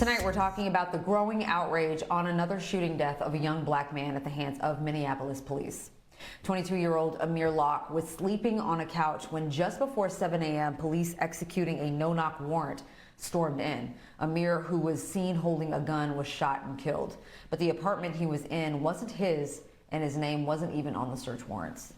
Tonight, we're talking about the growing outrage on another shooting death of a young black man at the hands of Minneapolis police. 22-year-old Amir Locke was sleeping on a couch when just before 7 a.m., police executing a no-knock warrant stormed in. Amir, who was seen holding a gun, was shot and killed. But the apartment he was in wasn't his, and his name wasn't even on the search warrants.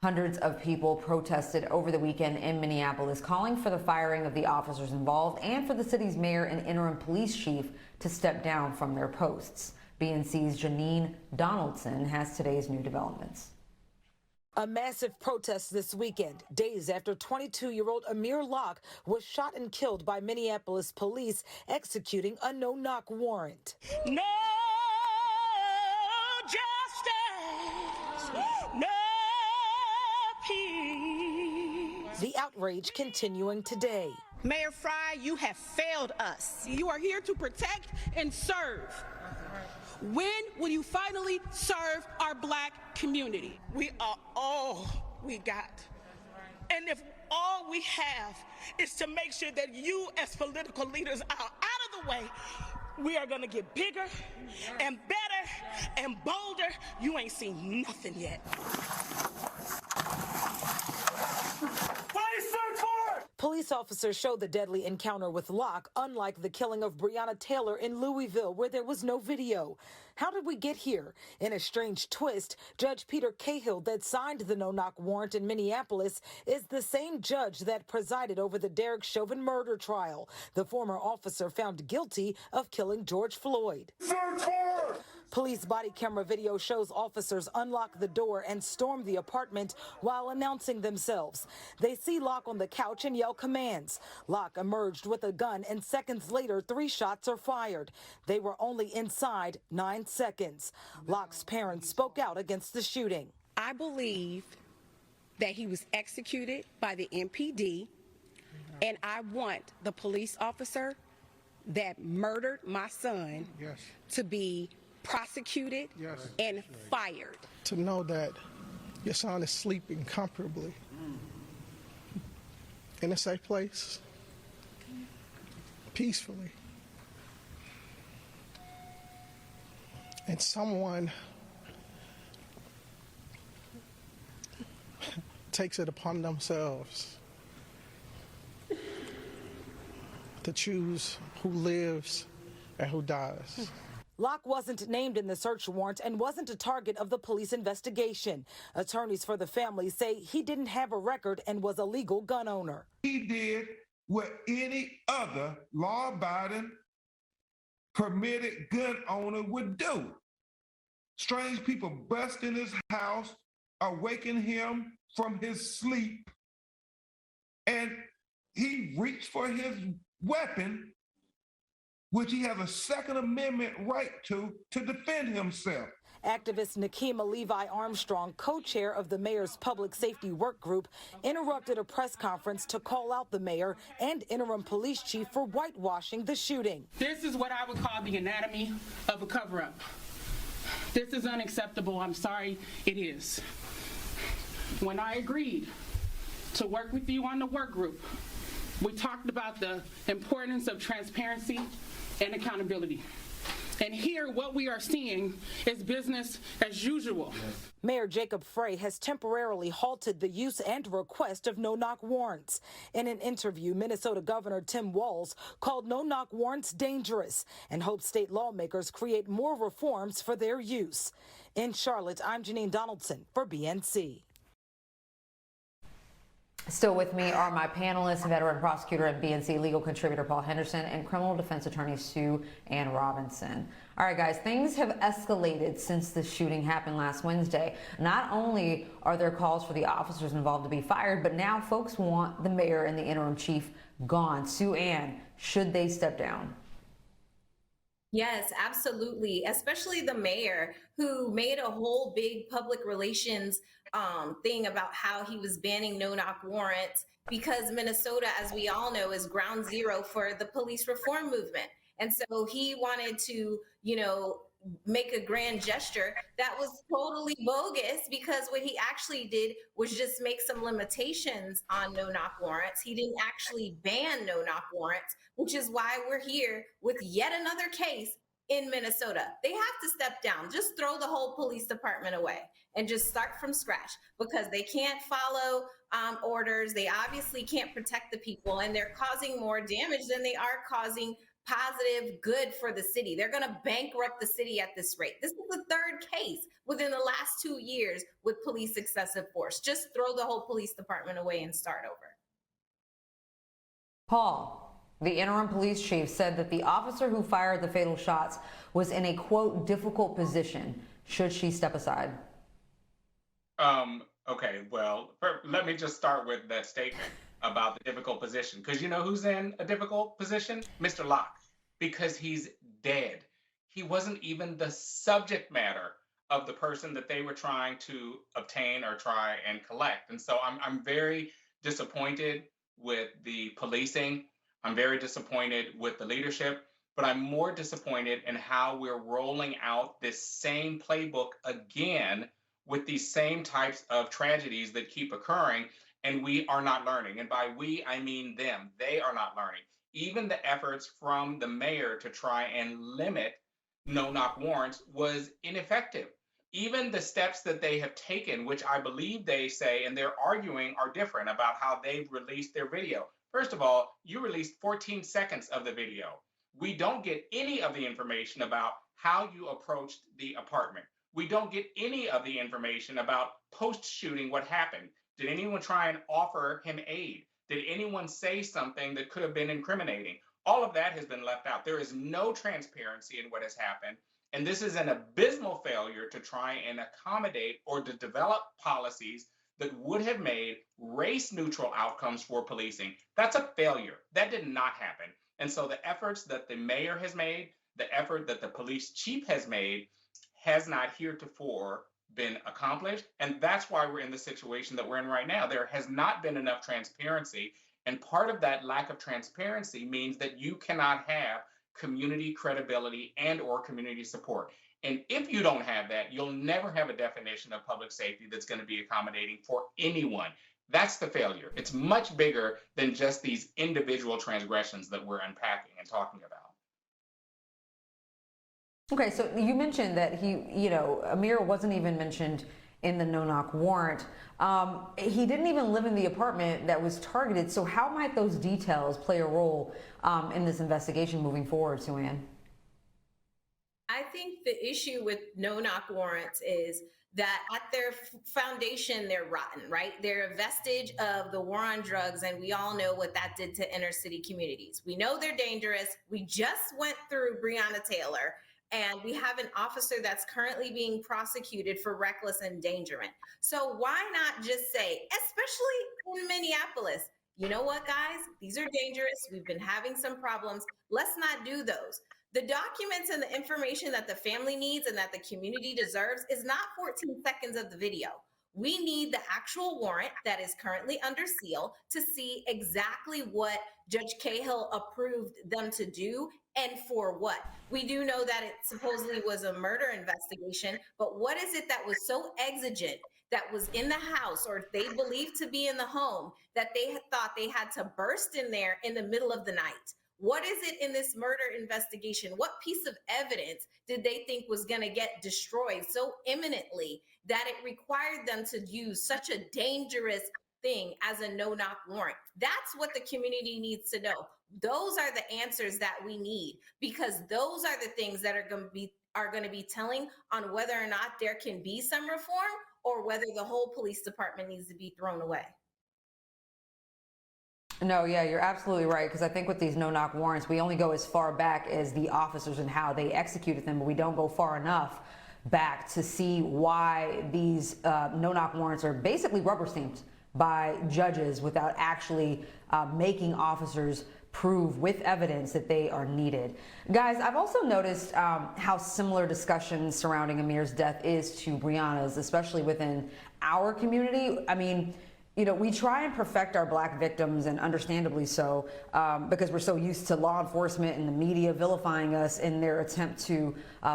Hundreds of people protested over the weekend in Minneapolis, calling for the firing of the officers involved and for the city's mayor and interim police chief to step down from their posts. BNC's Janine Donaldson has today's new developments. A massive protest this weekend, days after 22-year-old Amir Locke was shot and killed by Minneapolis police executing a no-knock warrant. No justice, no peace. The outrage continuing today. Mayor Fry, you have failed us. You are here to protect and serve. When will you finally serve our black community? We are all we got. And if all we have is to make sure that you as political leaders are out of the way, we are gonna get bigger and better and bolder. You ain't seen nothing yet. Police officers showed the deadly encounter with Locke, unlike the killing of Breonna Taylor in Louisville, where there was no video. How did we get here? In a strange twist, Judge Peter Cahill, that signed the no-knock warrant in Minneapolis, is the same judge that presided over the Derek Chauvin murder trial. The former officer found guilty of killing George Floyd. Police body camera video shows officers unlock the door and storm the apartment while announcing themselves. They see Locke on the couch and yell commands. Locke emerged with a gun, and seconds later, 3 shots are fired. They were only inside 9 seconds. Locke's parents spoke out against the shooting. I believe that he was executed by the MPD, and I want the police officer that murdered my son to be prosecuted and fired. To know that your son is sleeping comfortably in a safe place, peacefully, and someone takes it upon themselves to choose who lives and who dies. Locke wasn't named in the search warrant and wasn't a target of the police investigation. Attorneys for the family say he didn't have a record and was a legal gun owner. He did what any other law-abiding, permitted gun owner would do. Strange people bust in his house, awaken him from his sleep, and he reached for his weapon, which he has a Second Amendment right to defend himself. Activist Nakima Levi Armstrong, co-chair of the mayor's public safety work group, interrupted a press conference to call out the mayor and interim police chief for whitewashing the shooting. This is what I would call the anatomy of a cover-up. This is unacceptable. I'm sorry, it is. When I agreed to work with you on the work group, we talked about the importance of transparency and accountability. And here, what we are seeing is business as usual. Mayor Jacob Frey has temporarily halted the use and request of no-knock warrants. In an interview, Minnesota Governor Tim Walz called no-knock warrants dangerous and hopes state lawmakers create more reforms for their use. In Charlotte, I'm Janine Donaldson for BNC. Still with me are my panelists, veteran prosecutor and BNC legal contributor Paul Henderson and criminal defense attorney Sue Ann Robinson. All right, guys, things have escalated since the shooting happened last Wednesday. Not only are there calls for the officers involved to be fired, but now folks want the mayor and the interim chief gone. Sue Ann, should they step down? Yes, absolutely. Especially the mayor, who made a whole big public relations thing about how he was banning no-knock warrants, because Minnesota, as we all know, is ground zero for the police reform movement. And so he wanted to, make a grand gesture that was totally bogus, because what he actually did was just make some limitations on no-knock warrants. He didn't actually ban no-knock warrants, which is why we're here with yet another case in Minnesota. They have to step down, just throw the whole police department away and just start from scratch, because they can't follow orders. They obviously can't protect the people, and they're causing more damage than they are causing positive good for the city. They're going to bankrupt the city at this rate. This is the third case within the last 2 years with police excessive force. Just throw the whole police department away and start over. Paul, the interim police chief, said that the officer who fired the fatal shots was in a, quote, difficult position. Should she step aside? Okay, well, let me just start with that statement about the difficult position, because you know who's in a difficult position? Mr. Locke, because he's dead. He wasn't even the subject matter of the person that they were trying to obtain or try and collect. And so I'm very disappointed with the policing. I'm very disappointed with the leadership, but I'm more disappointed in how we're rolling out this same playbook again with these same types of tragedies that keep occurring, and we are not learning. And by we, I mean them. They are not learning. Even the efforts from the mayor to try and limit no-knock warrants was ineffective. Even the steps that they have taken, which I believe they say, and they're arguing, are different about how they've released their video. First of all, you released 14 seconds of the video. We don't get any of the information about how you approached the apartment. We don't get any of the information about post-shooting what happened. Did anyone try and offer him aid? Did anyone say something that could have been incriminating? All of that has been left out. There is no transparency in what has happened. And this is an abysmal failure to try and accommodate or to develop policies that would have made race-neutral outcomes for policing. That's a failure. That did not happen. And so the efforts that the mayor has made, the effort that the police chief has made, has not heretofore been accomplished. And that's why we're in the situation that we're in right now. There has not been enough transparency. And part of that lack of transparency means that you cannot have community credibility and or community support. And if you don't have that, you'll never have a definition of public safety that's going to be accommodating for anyone. That's the failure. It's much bigger than just these individual transgressions that we're unpacking and talking about. Okay, so you mentioned that Amir wasn't even mentioned in the no-knock warrant. He didn't even live in the apartment that was targeted. So how might those details play a role in this investigation moving forward, Suann? I think the issue with no-knock warrants is that at their foundation, they're rotten, right? They're a vestige of the war on drugs, and we all know what that did to inner city communities. We know they're dangerous. We just went through Breonna Taylor, and we have an officer that's currently being prosecuted for reckless endangerment. So why not just say, especially in Minneapolis, you know what, guys? These are dangerous. We've been having some problems. Let's not do those. The documents and the information that the family needs and that the community deserves is not 14 seconds of the video. We need the actual warrant that is currently under seal to see exactly what Judge Cahill approved them to do and for what. We do know that it supposedly was a murder investigation, but what is it that was so exigent that was in the house or they believed to be in the home that they thought they had to burst in there in the middle of the night? What is it in this murder investigation? What piece of evidence did they think was going to get destroyed so imminently that it required them to use such a dangerous thing as a no-knock warrant? That's what the community needs to know. Those are the answers that we need, because those are the things that are going to be telling on whether or not there can be some reform or whether the whole police department needs to be thrown away. No, yeah, you're absolutely right, because I think with these no-knock warrants, we only go as far back as the officers and how they executed them, but we don't go far enough back to see why these no-knock warrants are basically rubber stamped by judges without actually making officers prove with evidence that they are needed. Guys, I've also noticed how similar discussions surrounding Amir's death is to Breonna's, especially within our community. I mean, we try and perfect our black victims, and understandably so, because we're so used to law enforcement and the media vilifying us in their attempt to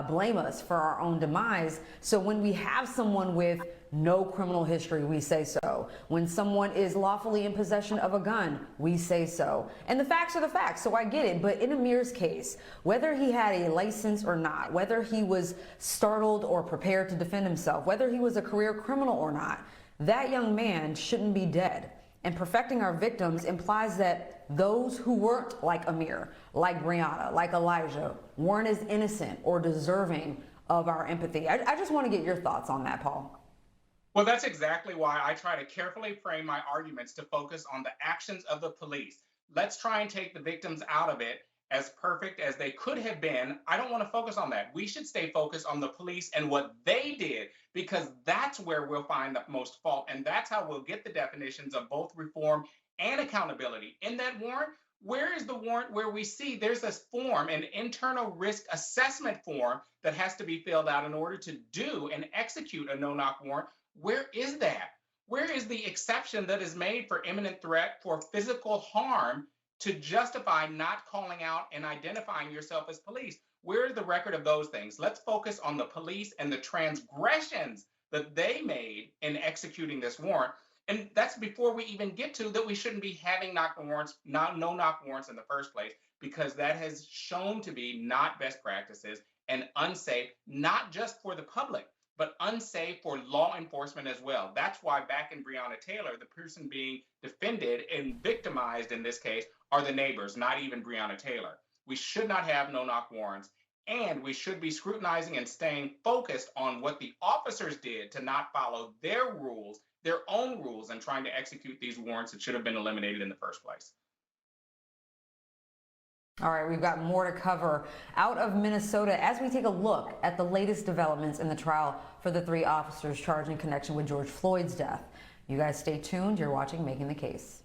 blame us for our own demise. So when we have someone with no criminal history, we say so. When someone is lawfully in possession of a gun, we say so. And the facts are the facts, so I get it. But in Amir's case, whether he had a license or not, whether he was startled or prepared to defend himself, whether he was a career criminal or not, that young man shouldn't be dead. And perfecting our victims implies that those who weren't like Amir, like Breonna, like Elijah, weren't as innocent or deserving of our empathy. I just want to get your thoughts on that, Paul. Well, that's exactly why I try to carefully frame my arguments to focus on the actions of the police. Let's try and take the victims out of it. As perfect as they could have been, I don't want to focus on that. We should stay focused on the police and what they did, because that's where we'll find the most fault. And that's how we'll get the definitions of both reform and accountability. In that warrant, where is the warrant where we see there's this form, an internal risk assessment form that has to be filled out in order to do and execute a no-knock warrant? Where is that? Where is the exception that is made for imminent threat, for physical harm, to justify not calling out and identifying yourself as police? Where is the record of those things? Let's focus on the police and the transgressions that they made in executing this warrant. And that's before we even get to that we shouldn't be having no-knock warrants in the first place, because that has shown to be not best practices and unsafe, not just for the public, but unsafe for law enforcement as well. That's why back in Breonna Taylor, the person being defended and victimized in this case are the neighbors, not even Breonna Taylor. We should not have no-knock warrants, and we should be scrutinizing and staying focused on what the officers did to not follow their rules, their own rules, and trying to execute these warrants that should have been eliminated in the first place. All right, we've got more to cover out of Minnesota as we take a look at the latest developments in the trial for the 3 officers charged in connection with George Floyd's death. You guys stay tuned. You're watching Making the Case.